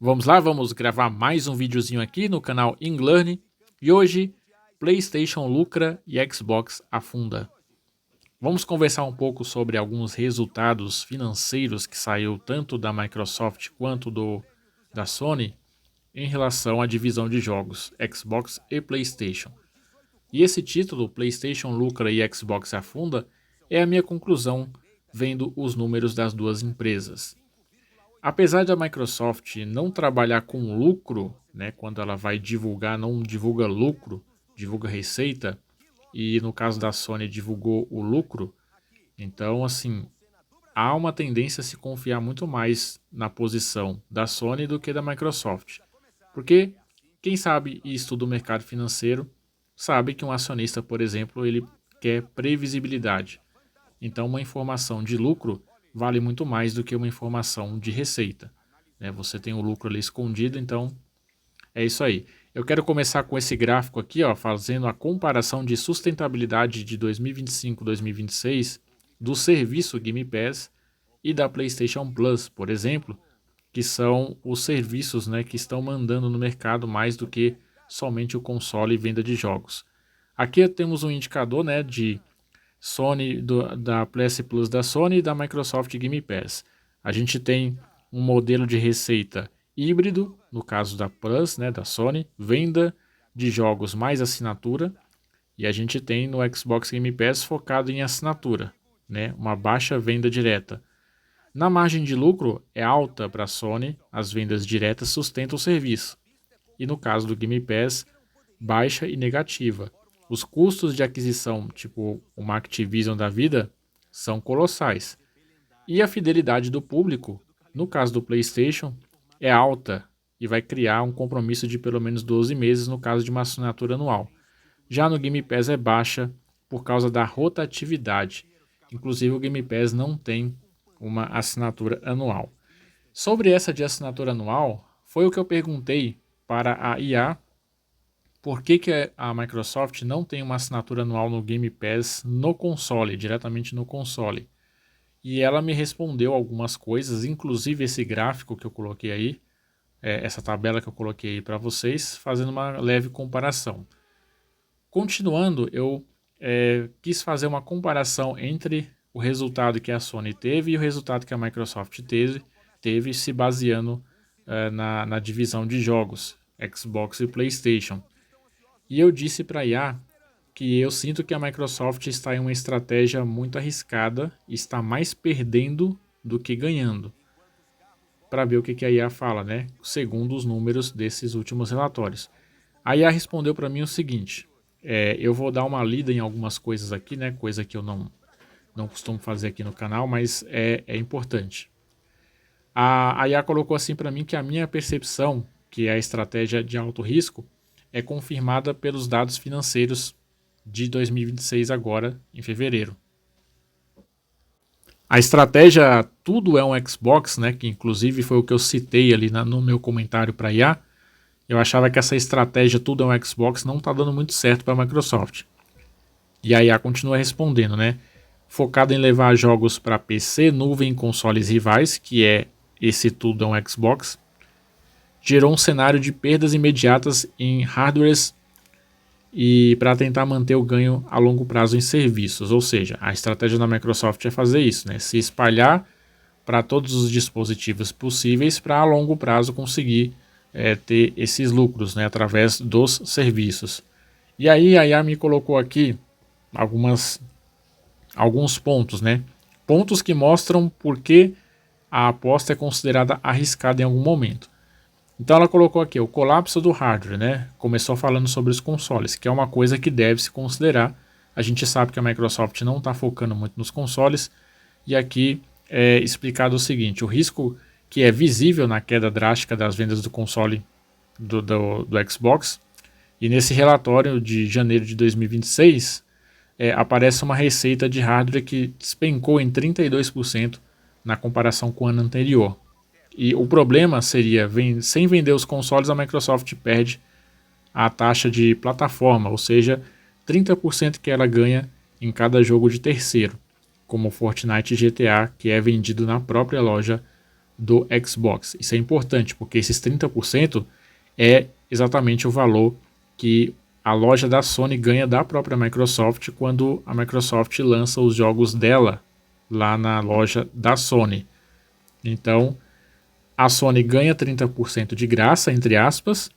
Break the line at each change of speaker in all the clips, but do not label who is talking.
Vamos lá, vamos gravar mais um videozinho aqui no canal IngLearn. E hoje, PlayStation lucra e Xbox afunda. Vamos conversar um pouco sobre alguns resultados financeiros que saiu tanto da Microsoft quanto da Sony em relação à divisão de jogos Xbox e PlayStation. E esse título, PlayStation lucra e Xbox afunda, é a minha conclusão vendo os números das duas empresas. Apesar da Microsoft não trabalhar com lucro, né, quando ela vai divulgar, não divulga lucro, divulga receita, e no caso da Sony divulgou o lucro, então assim, há uma tendência a se confiar muito mais na posição da Sony do que da Microsoft. Porque quem sabe e estuda o mercado financeiro sabe que um acionista, por exemplo, ele quer previsibilidade. Então, uma informação de lucro vale muito mais do que uma informação de receita, né? Você tem o lucro ali escondido, então é isso aí. Eu quero começar com esse gráfico aqui, ó, fazendo a comparação de sustentabilidade de 2025-2026 do serviço Game Pass e da PlayStation Plus, por exemplo, que são os serviços, né, que estão mandando no mercado mais do que somente o console e venda de jogos. Aqui temos um indicador, né, de Sony, da PS Plus da Sony e da Microsoft Game Pass. A gente tem um modelo de receita híbrido, no caso da Plus, né, da Sony, venda de jogos mais assinatura, e a gente tem no Xbox Game Pass focado em assinatura, né, uma baixa venda direta. Na margem de lucro é alta para a Sony, as vendas diretas sustentam o serviço. E no caso do Game Pass, baixa e negativa. Os custos de aquisição, tipo uma Activision da vida, são colossais. E a fidelidade do público, no caso do PlayStation, é alta e vai criar um compromisso de pelo menos 12 meses no caso de uma assinatura anual. Já no Game Pass é baixa por causa da rotatividade. Inclusive o Game Pass não tem uma assinatura anual. Sobre essa de assinatura anual, foi o que eu perguntei para a IA por que a Microsoft não tem uma assinatura anual no Game Pass no console, diretamente no console. E ela me respondeu algumas coisas, inclusive esse gráfico que eu coloquei aí, essa tabela que eu coloquei aí para vocês, fazendo uma leve comparação. Continuando, eu quis fazer uma comparação entre o resultado que a Sony teve e o resultado que a Microsoft teve se baseando na divisão de jogos, Xbox e PlayStation. E eu disse para a IA que eu sinto que a Microsoft está em uma estratégia muito arriscada e está mais perdendo do que ganhando. Para ver o que a IA fala, né? Segundo os números desses últimos relatórios. A IA respondeu para mim o seguinte: eu vou dar uma lida em algumas coisas aqui, né? Coisa que eu não costumo fazer aqui no canal, mas é importante. A IA colocou assim para mim que a minha percepção, que é a estratégia de alto risco, é confirmada pelos dados financeiros de 2026 agora, em fevereiro. A estratégia tudo é um Xbox, né, que inclusive foi o que eu citei ali no meu comentário para a IA, eu achava que essa estratégia tudo é um Xbox não está dando muito certo para a Microsoft. E a IA continua respondendo, né? Focado em levar jogos para PC, nuvem e consoles rivais, que é esse tudo é um Xbox, gerou um cenário de perdas imediatas em hardwares e para tentar manter o ganho a longo prazo em serviços. Ou seja, a estratégia da Microsoft é fazer isso, né? Se espalhar para todos os dispositivos possíveis para a longo prazo conseguir ter esses lucros, né, através dos serviços. E aí a IA me colocou aqui alguns pontos, né? Pontos que mostram por que a aposta é considerada arriscada em algum momento. Então ela colocou aqui o colapso do hardware, né? Começou falando sobre os consoles, que é uma coisa que deve se considerar. A gente sabe que a Microsoft não está focando muito nos consoles, e aqui é explicado o seguinte: o risco que é visível na queda drástica das vendas do console do Xbox, e nesse relatório de janeiro de 2026 aparece uma receita de hardware que despencou em 32% na comparação com o ano anterior. E o problema seria, sem vender os consoles, a Microsoft perde a taxa de plataforma, ou seja, 30% que ela ganha em cada jogo de terceiro, como Fortnite e GTA, que é vendido na própria loja do Xbox. Isso é importante, porque esses 30% é exatamente o valor que a loja da Sony ganha da própria Microsoft quando a Microsoft lança os jogos dela lá na loja da Sony. Então, a Sony ganha 30% de graça, entre aspas,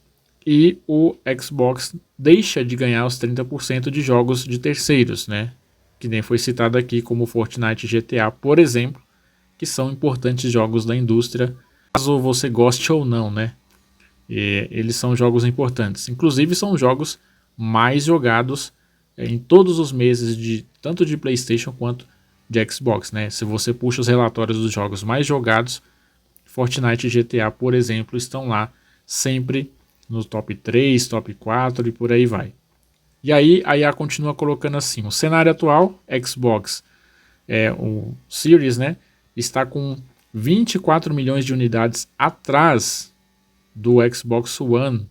e o Xbox deixa de ganhar os 30% de jogos de terceiros, né? Que nem foi citado aqui, como Fortnite e GTA, por exemplo, que são importantes jogos da indústria, caso você goste ou não, né? E eles são jogos importantes. Inclusive, são jogos mais jogados em todos os meses, tanto de PlayStation quanto de Xbox, né? Se você puxa os relatórios dos jogos mais jogados, Fortnite e GTA, por exemplo, estão lá sempre no top 3, top 4 e por aí vai. E aí a IA continua colocando assim: o cenário atual, Xbox, o Series, né, está com 24 milhões de unidades atrás do Xbox One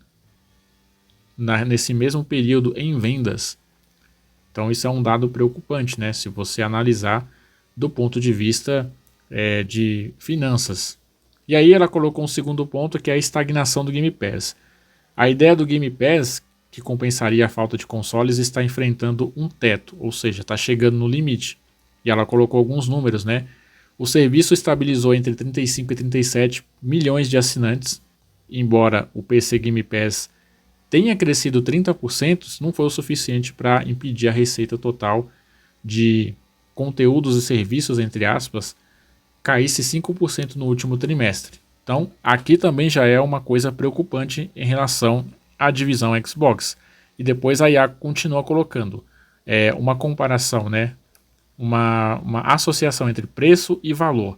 nesse mesmo período em vendas. Então isso é um dado preocupante, né, se você analisar do ponto de vista de finanças. E aí ela colocou um segundo ponto, que é a estagnação do Game Pass. A ideia do Game Pass, que compensaria a falta de consoles, está enfrentando um teto, ou seja, está chegando no limite. E ela colocou alguns números, né? O serviço estabilizou entre 35 e 37 milhões de assinantes, embora o PC Game Pass tenha crescido 30%, não foi o suficiente para impedir a receita total de conteúdos e serviços, entre aspas, caísse 5% no último trimestre. Então, aqui também já é uma coisa preocupante em relação à divisão Xbox. E depois a IA continua colocando uma comparação, né? Uma associação entre preço e valor.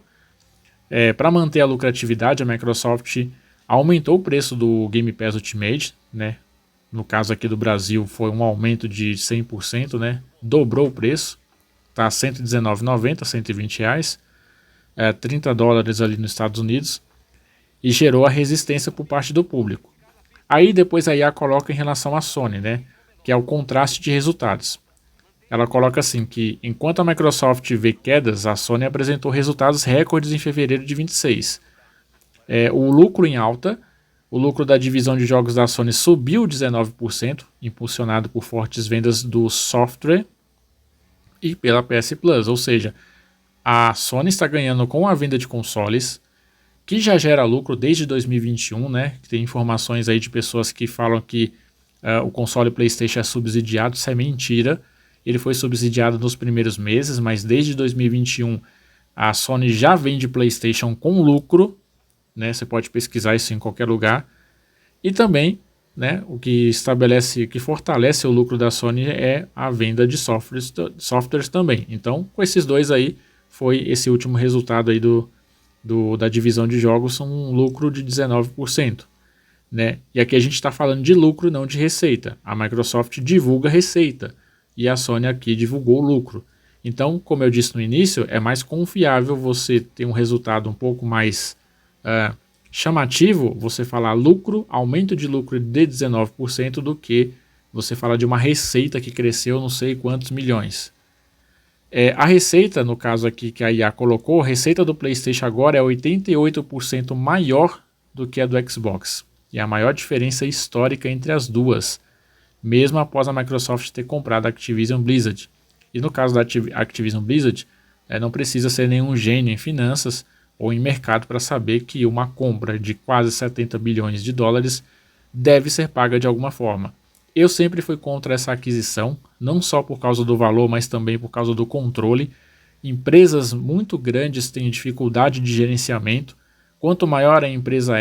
Para manter a lucratividade, a Microsoft aumentou o preço do Game Pass Ultimate, né? No caso aqui do Brasil foi um aumento de 100%, né? Dobrou o preço, está R$ 119,90, R$ 120, $30 ali nos Estados Unidos, e gerou a resistência por parte do público. Aí depois a IA coloca em relação à Sony, né? Que é o contraste de resultados. Ela coloca assim que, enquanto a Microsoft vê quedas, a Sony apresentou resultados recordes em fevereiro de 26. O lucro em alta, o lucro da divisão de jogos da Sony subiu 19%, impulsionado por fortes vendas do software e pela PS Plus, ou seja, a Sony está ganhando com a venda de consoles, que já gera lucro desde 2021, né? Tem informações aí de pessoas que falam que o console PlayStation é subsidiado, isso é mentira. Ele foi subsidiado nos primeiros meses, mas desde 2021 a Sony já vende PlayStation com lucro, né? Você pode pesquisar isso em qualquer lugar. E também, né, o que estabelece, que fortalece o lucro da Sony é a venda de softwares também. Então, com esses dois aí, foi esse último resultado aí da divisão de jogos, um lucro de 19%. Né? E aqui a gente está falando de lucro, não de receita. A Microsoft divulga receita e a Sony aqui divulgou lucro. Então, como eu disse no início, é mais confiável você ter um resultado um pouco mais chamativo, você falar lucro, aumento de lucro de 19%, do que você falar de uma receita que cresceu não sei quantos milhões. A receita, no caso aqui que a IA colocou, a receita do PlayStation agora é 88% maior do que a do Xbox. E a maior diferença histórica entre as duas, mesmo após a Microsoft ter comprado a Activision Blizzard. E no caso da Activision Blizzard, não precisa ser nenhum gênio em finanças ou em mercado para saber que uma compra de quase 70 bilhões de dólares deve ser paga de alguma forma. Eu sempre fui contra essa aquisição, não só por causa do valor, mas também por causa do controle. Empresas muito grandes têm dificuldade de gerenciamento. Quanto maior a empresa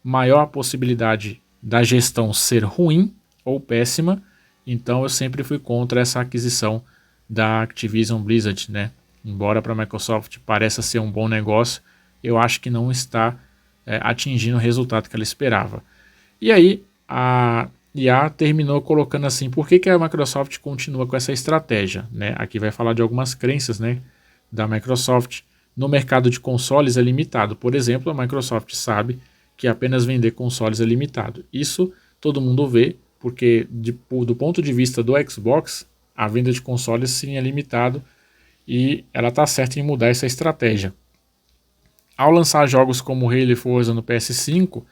maior a possibilidade da gestão ser ruim ou péssima. Então eu sempre fui contra essa aquisição da Activision Blizzard, né? Embora para a Microsoft pareça ser um bom negócio, eu acho que não está atingindo o resultado que ela esperava. E aí a IA terminou colocando assim: por que a Microsoft continua com essa estratégia? Né? Aqui vai falar de algumas crenças, né, da Microsoft. No mercado de consoles é limitado. Por exemplo, a Microsoft sabe que apenas vender consoles é limitado. Isso todo mundo vê, porque do ponto de vista do Xbox, a venda de consoles sim é limitado, e ela está certa em mudar essa estratégia. Ao lançar jogos como Halo e Forza no PS5,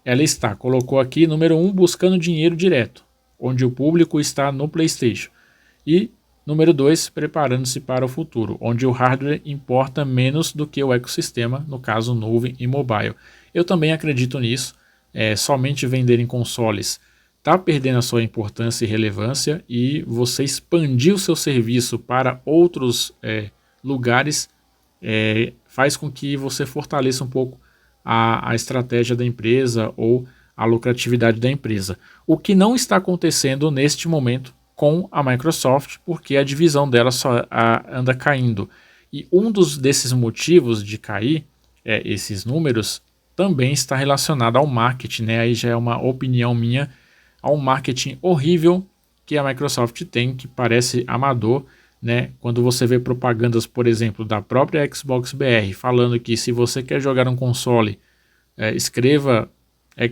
ela colocou aqui, número 1, buscando dinheiro direto, onde o público está no PlayStation. E, número 2, preparando-se para o futuro, onde o hardware importa menos do que o ecossistema, no caso nuvem e mobile. Eu também acredito nisso, somente vender em consoles está perdendo a sua importância e relevância, e você expandir o seu serviço para outros lugares faz com que você fortaleça um pouco a estratégia da empresa ou a lucratividade da empresa. O que não está acontecendo neste momento com a Microsoft, porque a divisão dela só anda caindo. E desses motivos de cair esses números também está relacionado ao marketing, né? Aí já é uma opinião minha, ao marketing horrível que a Microsoft tem, que parece amador, né? Quando você vê propagandas, por exemplo, da própria Xbox BR, falando que se você quer jogar um console, escreva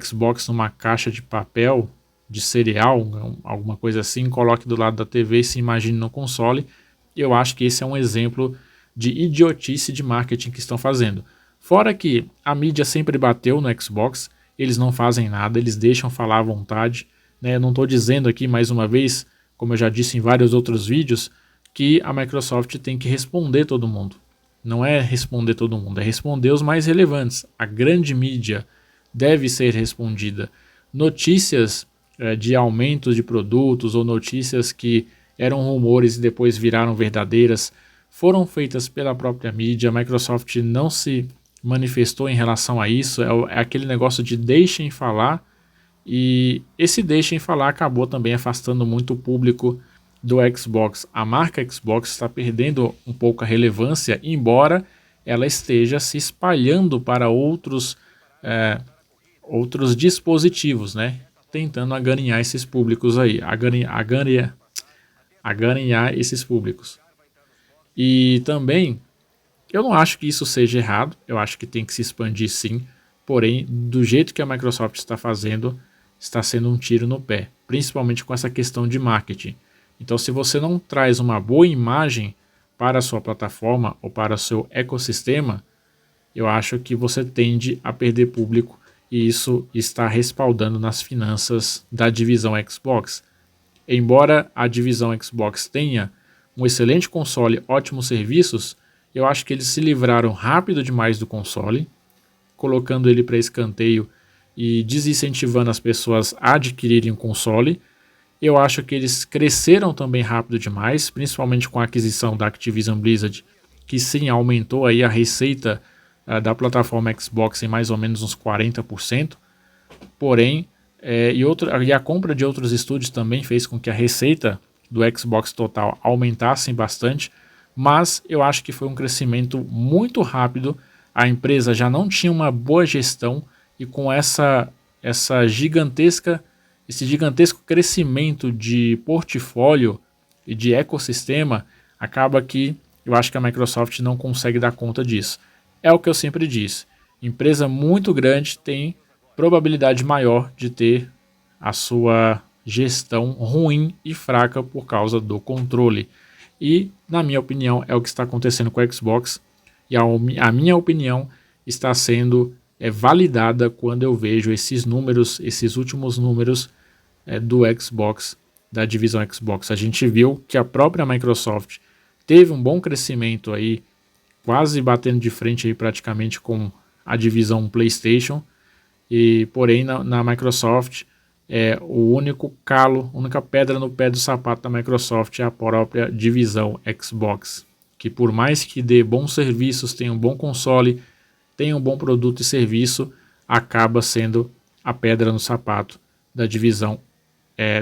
Xbox numa caixa de papel, de cereal, alguma coisa assim, coloque do lado da TV e se imagine no console. Eu acho que esse é um exemplo de idiotice de marketing que estão fazendo. Fora que a mídia sempre bateu no Xbox, eles não fazem nada, eles deixam falar à vontade, né? Eu não estou dizendo aqui, mais uma vez, como eu já disse em vários outros vídeos, que a Microsoft tem que responder todo mundo. Não é responder todo mundo, é responder os mais relevantes. A grande mídia deve ser respondida. Notícias de aumentos de produtos ou notícias que eram rumores e depois viraram verdadeiras foram feitas pela própria mídia. A Microsoft não se manifestou em relação a isso. É aquele negócio de deixem falar, e esse deixem falar acabou também afastando muito o público do Xbox. A marca Xbox está perdendo um pouco a relevância, embora ela esteja se espalhando para outros dispositivos, né? Tentando agarinhar esses públicos aí, agarinhar esses públicos. E também, eu não acho que isso seja errado, eu acho que tem que se expandir sim, porém, do jeito que a Microsoft está fazendo, está sendo um tiro no pé, principalmente com essa questão de marketing. Então, se você não traz uma boa imagem para a sua plataforma ou para o seu ecossistema, eu acho que você tende a perder público, e isso está respaldando nas finanças da divisão Xbox. Embora a divisão Xbox tenha um excelente console, ótimos serviços, eu acho que eles se livraram rápido demais do console, colocando ele para escanteio e desincentivando as pessoas a adquirirem um console. Eu acho que eles cresceram também rápido demais, principalmente com a aquisição da Activision Blizzard, que sim aumentou aí a receita da plataforma Xbox em mais ou menos uns 40%. Porém, e a compra de outros estúdios também fez com que a receita do Xbox total aumentasse bastante, mas eu acho que foi um crescimento muito rápido. A empresa já não tinha uma boa gestão, e com esse gigantesco crescimento de portfólio e de ecossistema, acaba que eu acho que a Microsoft não consegue dar conta disso. É o que eu sempre disse, empresa muito grande tem probabilidade maior de ter a sua gestão ruim e fraca por causa do controle. E, na minha opinião, é o que está acontecendo com o Xbox, e a minha opinião está sendo validada quando eu vejo esses números, esses últimos números do Xbox, da divisão Xbox. A gente viu que a própria Microsoft teve um bom crescimento aí, quase batendo de frente aí praticamente com a divisão PlayStation, e porém na Microsoft o único calo, a única pedra no pé do sapato da Microsoft é a própria divisão Xbox, que por mais que dê bons serviços, tenha um bom console, tenha um bom produto e serviço, acaba sendo a pedra no sapato da divisão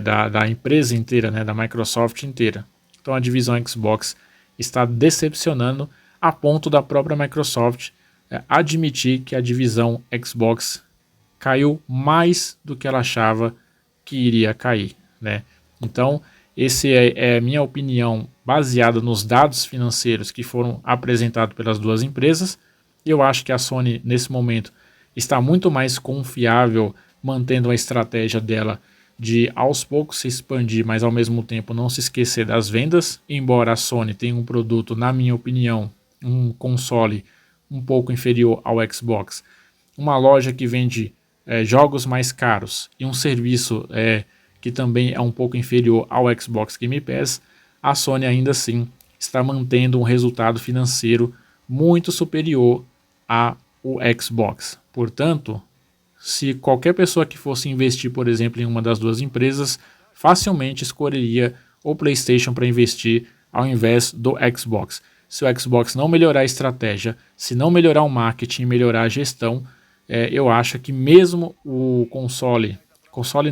da empresa inteira, né, da Microsoft inteira. Então a divisão Xbox está decepcionando a ponto da própria Microsoft admitir que a divisão Xbox caiu mais do que ela achava que iria cair, né? Então, esse é minha opinião baseada nos dados financeiros que foram apresentados pelas duas empresas. Eu acho que a Sony, nesse momento, está muito mais confiável, mantendo a estratégia dela de aos poucos se expandir, mas ao mesmo tempo não se esquecer das vendas. Embora a Sony tenha um produto, na minha opinião, um console um pouco inferior ao Xbox, uma loja que vende jogos mais caros e um serviço que também é um pouco inferior ao Xbox Game Pass, a Sony ainda assim está mantendo um resultado financeiro muito superior ao Xbox. Portanto, se qualquer pessoa que fosse investir, por exemplo, em uma das duas empresas, facilmente escolheria o PlayStation para investir ao invés do Xbox. Se o Xbox não melhorar a estratégia, se não melhorar o marketing e melhorar a gestão, eu acho que mesmo o console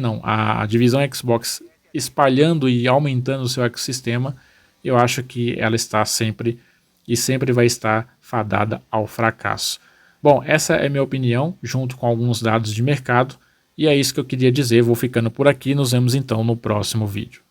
não, a divisão Xbox espalhando e aumentando o seu ecossistema, eu acho que ela está sempre e sempre vai estar fadada ao fracasso. Bom, essa é minha opinião, junto com alguns dados de mercado, e é isso que eu queria dizer. Vou ficando por aqui, nos vemos então no próximo vídeo.